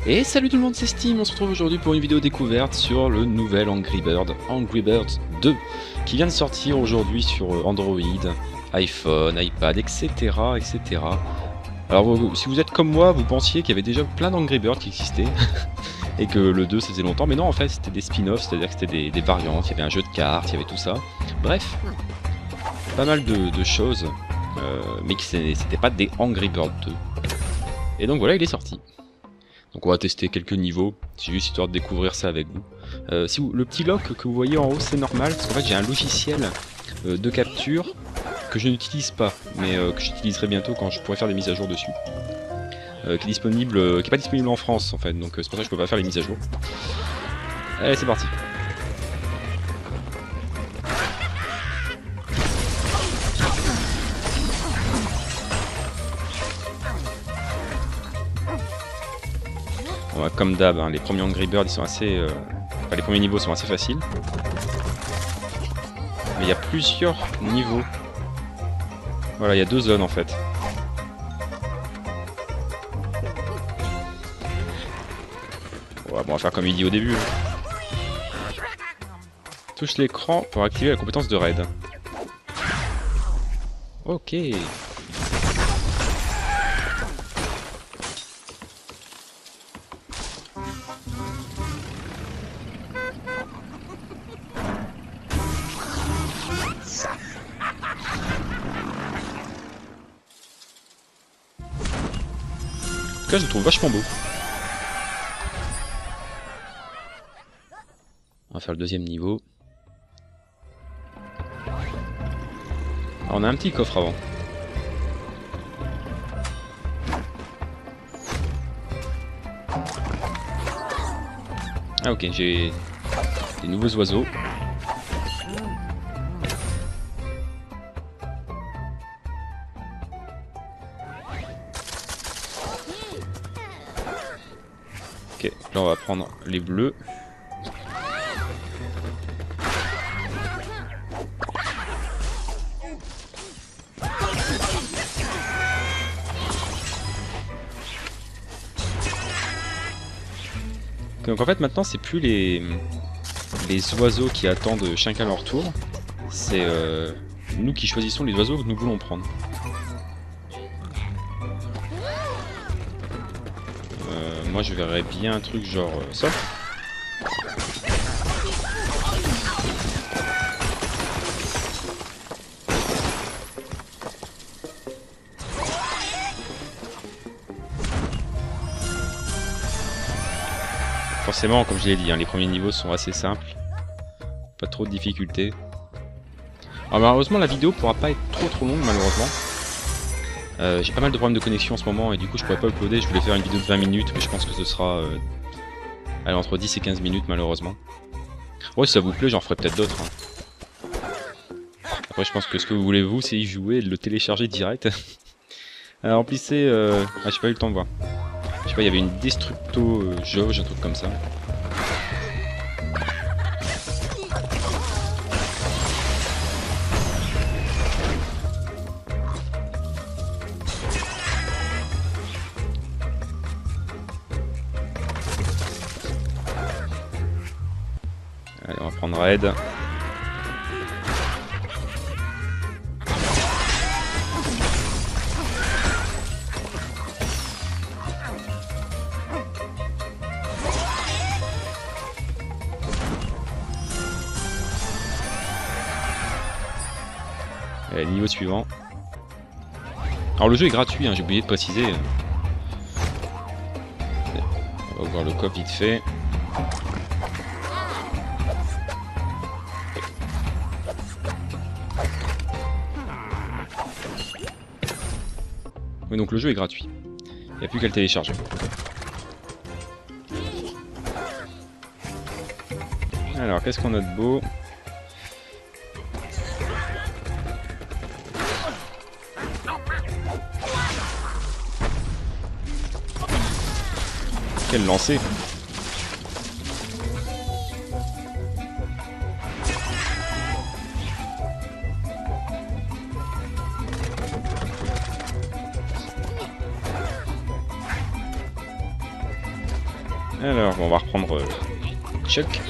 Et salut tout le monde, c'est Steam, on se retrouve aujourd'hui pour une vidéo découverte sur le nouvel Angry Birds 2, qui vient de sortir aujourd'hui sur Android, iPhone, iPad, etc. etc. Alors si vous êtes comme moi, vous pensiez qu'il y avait déjà plein d'Angry Birds qui existaient, et que le 2 ça faisait longtemps, mais non en fait c'était des spin-offs, c'est-à-dire que c'était des variantes, il y avait un jeu de cartes, il y avait tout ça. Bref, pas mal de choses, mais c'était pas des Angry Birds 2. Et donc voilà, il est sorti. Donc on va tester quelques niveaux, c'est juste histoire de découvrir ça avec vous. Le petit lock que vous voyez en haut, c'est normal, parce qu'en fait j'ai un logiciel de capture que je n'utilise pas, mais que j'utiliserai bientôt quand je pourrai faire des mises à jour dessus. Qui est pas disponible en France en fait, donc c'est pour ça que je peux pas faire les mises à jour. Allez, c'est parti. Comme d'hab, hein, les premiers Angry Birds ils sont assez... Enfin, les premiers niveaux sont assez faciles. Mais il y a plusieurs niveaux. Voilà, il y a 2 zones en fait. Ouais, bon, on va faire comme il dit au début. Touche l'écran pour activer la compétence de raid. Ok. En tout cas, je le trouve vachement beau. On va faire le deuxième niveau. Alors, on a un petit coffre avant. Ah ok, j'ai des nouveaux oiseaux. Ok, là on va prendre les bleus. Donc en fait maintenant c'est plus les oiseaux qui attendent chacun leur tour, c'est nous qui choisissons les oiseaux que nous voulons prendre. Moi je verrais bien un truc genre ça. Forcément, comme je l'ai dit, hein, les premiers niveaux sont assez simples. Pas trop de difficultés. Alors malheureusement la vidéo pourra pas être trop longue malheureusement. J'ai pas mal de problèmes de connexion en ce moment et du coup je pourrais pas uploader, je voulais faire une vidéo de 20 minutes mais je pense que ce sera allez, entre 10 et 15 minutes malheureusement. Ouais, si ça vous plaît j'en ferai peut-être d'autres. Hein. Après je pense que ce que vous voulez vous c'est y jouer et de le télécharger direct. Remplissez... Ah, j'ai pas eu le temps de voir. Je sais pas, il y avait une destructo jauge, un truc comme ça. Allez, on va prendre raid. Allez, niveau suivant. Alors le jeu est gratuit, hein, j'ai oublié de préciser. On va voir le coffre vite fait. Oui, donc le jeu est gratuit. Il n'y a plus qu'à le télécharger. Alors, qu'est-ce qu'on a de beau? Quel lancer! Alors, bon, on va reprendre Chuck.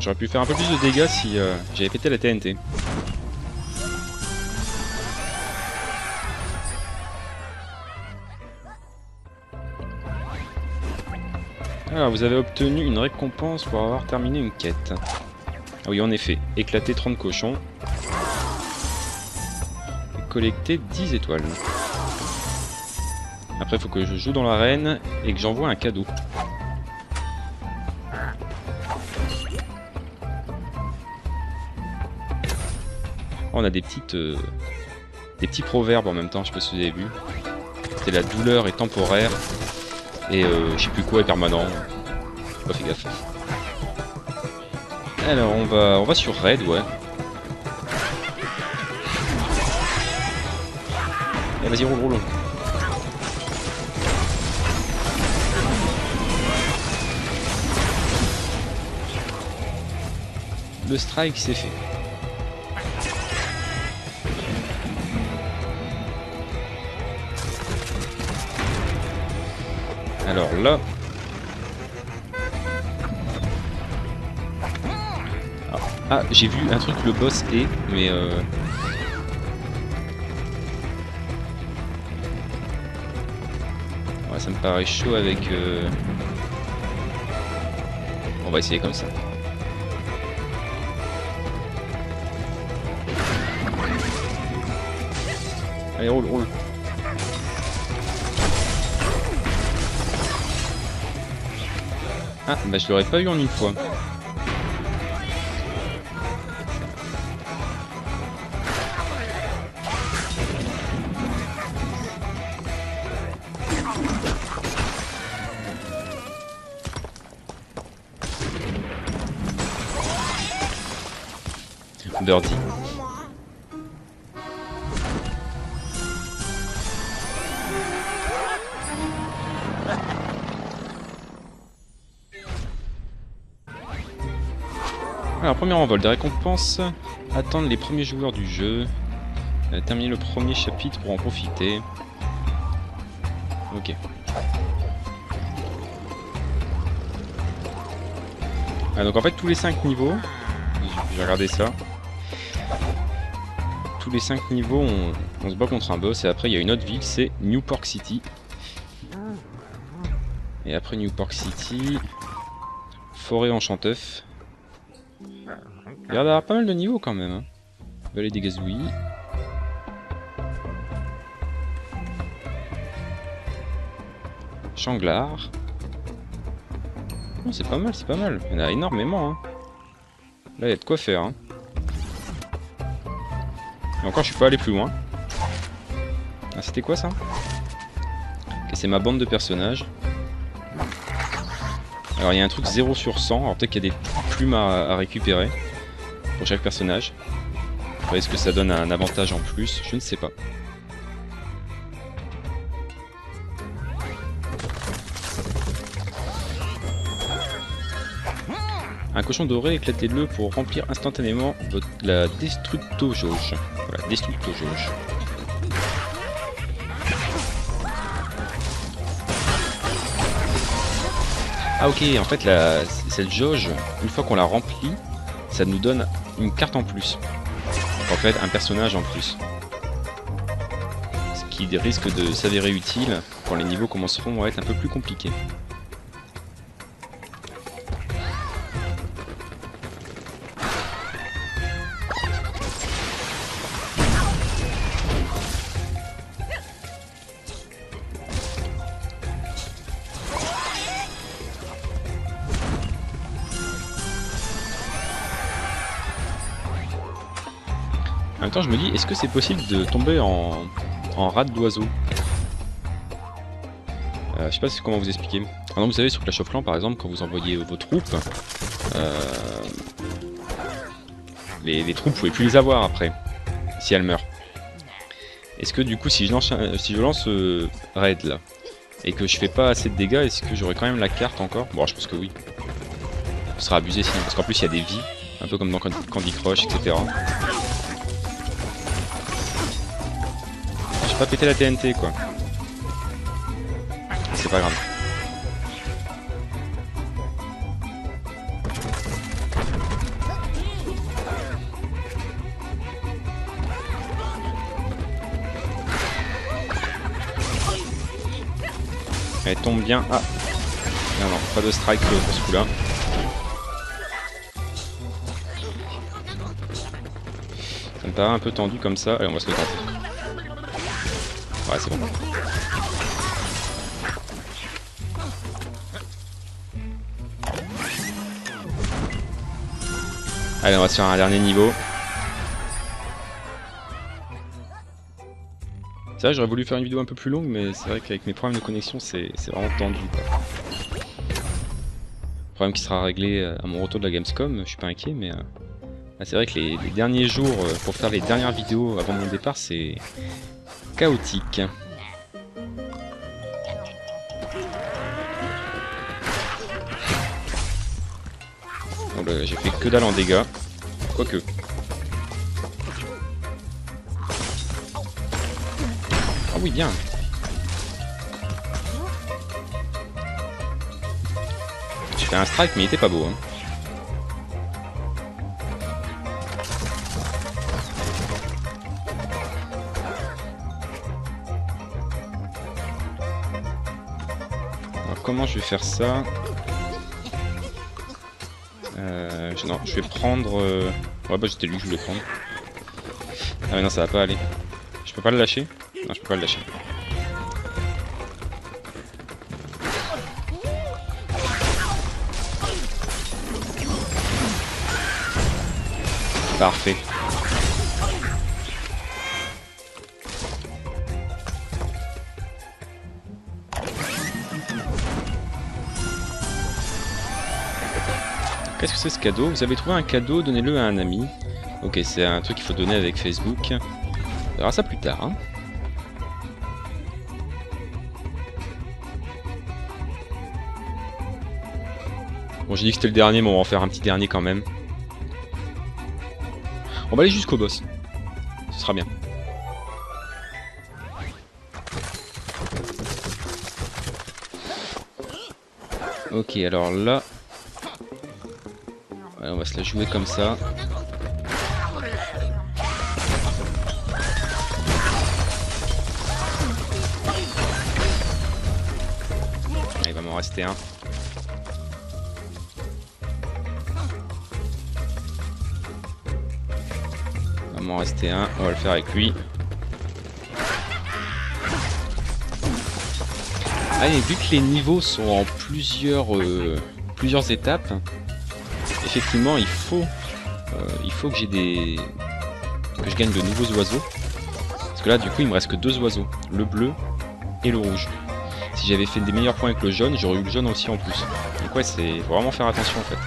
J'aurais pu faire un peu plus de dégâts si j'avais pété la TNT. Alors, vous avez obtenu une récompense pour avoir terminé une quête. Ah oui, en effet, éclater 30 cochons. Et collecter 10 étoiles. Après, il faut que je joue dans l'arène et que j'envoie un cadeau. On a des petits proverbes en même temps, je sais pas si vous avez vu. C'est la douleur est temporaire et je sais plus quoi est permanent. Pas fait gaffe. Alors on va sur Raid, ouais. Allez, vas-y, roule. Le strike c'est fait. Alors là... Ah, j'ai vu un truc, le boss est, mais ouais, ça me paraît chaud avec... On va essayer comme ça. Allez, roule. Ah, bah je l'aurais pas eu en une fois. Birdie. Alors, premier envol des récompenses, attendre les premiers joueurs du jeu, terminer le premier chapitre pour en profiter. Ok. Ah, donc en fait tous les 5 niveaux, j'ai regardé ça, tous les 5 niveaux on se bat contre un boss et après il y a une autre ville, c'est New Pork City. Et après New Pork City, Forêt Enchanteuf. Il y a d'avoir pas mal de niveaux quand même. Hein. Vallée des Gazouilles. Changlard. Oh, c'est pas mal. Il y en a énormément. Hein. Là, il y a de quoi faire. Hein. Et encore, je suis pas allé plus loin. Ah, c'était quoi ça? Ok, c'est ma bande de personnages. Alors, il y a un truc 0 sur 100. Alors, peut-être qu'il y a des plumes à récupérer pour chaque personnage. Est-ce que ça donne un avantage en plus? Je ne sais pas. Un cochon doré, éclatez-le pour remplir instantanément la Destructo-Jauge. Voilà, Destructo-Jauge. Ah ok, en fait cette jauge, une fois qu'on la remplit, ça nous donne une carte en plus. En fait, un personnage en plus. Ce qui risque de s'avérer utile quand les niveaux commenceront à être un peu plus compliqués. En même temps, je me dis, est-ce que c'est possible de tomber en rate d'oiseau? Je sais pas comment vous expliquer. Par exemple, vous savez, sur Clash of Clans, par exemple, quand vous envoyez vos troupes, les troupes, vous pouvez plus les avoir après, si elles meurent. Est-ce que du coup, si je lance raid là, et que je fais pas assez de dégâts, est-ce que j'aurai quand même la carte encore? Bon, je pense que oui. Ce sera abusé sinon, parce qu'en plus il y a des vies, un peu comme dans Candy Crush, etc. J'ai pas pété la TNT quoi. C'est pas grave. Elle tombe bien. Ah non, non, pas de strike pour ce coup là. Ça me paraît un peu tendu comme ça. Allez, on va se le tenter. Ouais, c'est bon. Allez, on va se faire un dernier niveau. C'est vrai, j'aurais voulu faire une vidéo un peu plus longue, mais c'est vrai qu'avec mes problèmes de connexion, c'est vraiment tendu, quoi. Problème qui sera réglé à mon retour de la Gamescom, je suis pas inquiet, mais c'est vrai que les derniers jours, pour faire les dernières vidéos avant mon départ, c'est chaotique. Bon, bah, j'ai fait que dalle en dégâts, quoique. Ah oui, bien. J'ai fait un strike, mais il était pas beau. Hein. Alors, comment je vais faire ça? Non, je vais prendre... Ouais, bah c'était lui que je voulais prendre. Ah mais non, ça va pas aller. Je peux pas le lâcher? Non, je peux pas le lâcher. Parfait. Qu'est-ce que c'est ce cadeau? Vous avez trouvé un cadeau, donnez-le à un ami. Ok, c'est un truc qu'il faut donner avec Facebook. On verra ça plus tard. Hein. Bon, j'ai dit que c'était le dernier, mais on va en faire un petit dernier quand même. On va aller jusqu'au boss. Ce sera bien. Ok, alors là... Ouais, on va se la jouer comme ça. Il va m'en rester un. Il va m'en rester un, on va le faire avec lui. Ah, et vu que les niveaux sont en plusieurs étapes, effectivement il faut que j'ai que je gagne de nouveaux oiseaux. Parce que là du coup il me reste que 2 oiseaux, le bleu et le rouge. Si j'avais fait des meilleurs points avec le jaune, j'aurais eu le jaune aussi en plus. Donc ouais, c'est faut vraiment faire attention en fait.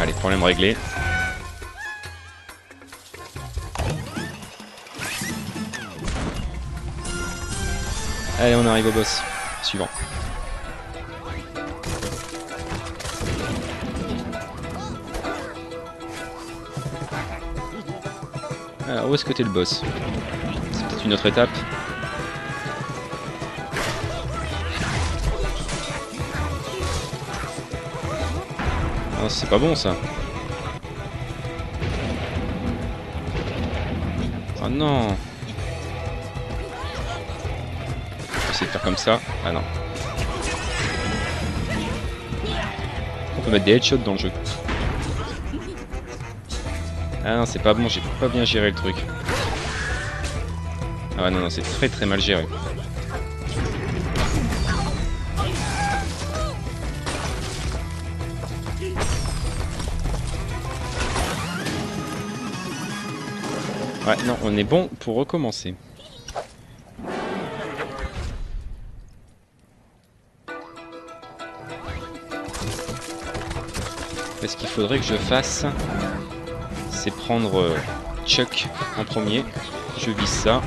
Allez, problème réglé. Allez, on arrive au boss. Suivant. Alors, où est-ce que t'es le boss? C'est peut-être une autre étape. Ah, c'est pas bon ça. Oh non. Je vais essayer de faire comme ça. Ah non. On peut mettre des headshots dans le jeu. Ah non, c'est pas bon, j'ai pas bien géré le truc. Ah ouais, non, non, c'est très très mal géré. Ouais, non, on est bon pour recommencer. Ce qu'il faudrait que je fasse, c'est prendre Chuck en premier. Je vise ça.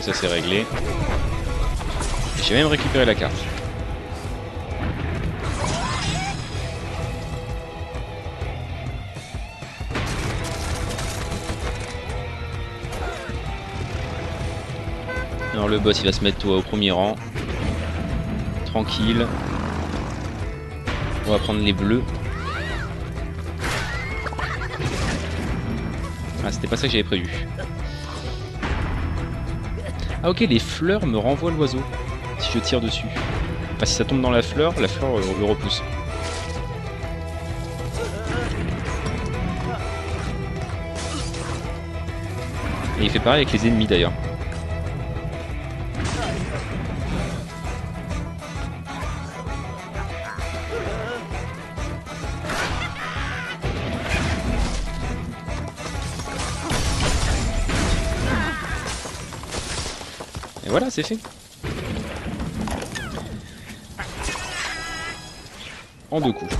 ça c'est réglé. J'ai même récupéré la carte. Alors le boss il va se mettre toi au premier rang. Tranquille. On va prendre les bleus. Ah c'était pas ça que j'avais prévu. Ah ok, les fleurs me renvoient l'oiseau si je tire dessus. Ah si ça tombe dans la fleur le repousse. Et il fait pareil avec les ennemis d'ailleurs. Et voilà, c'est fait. En 2 coups.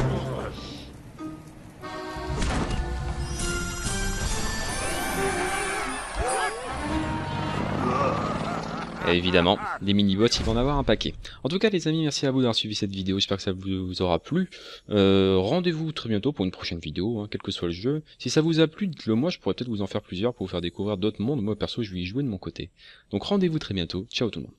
Et évidemment, les mini-bots, ils vont en avoir un paquet. En tout cas, les amis, merci à vous d'avoir suivi cette vidéo. J'espère que ça vous aura plu. Rendez-vous très bientôt pour une prochaine vidéo, hein, quel que soit le jeu. Si ça vous a plu, dites-le moi, je pourrais peut-être vous en faire plusieurs pour vous faire découvrir d'autres mondes. Moi, perso, je vais y jouer de mon côté. Donc rendez-vous très bientôt. Ciao tout le monde.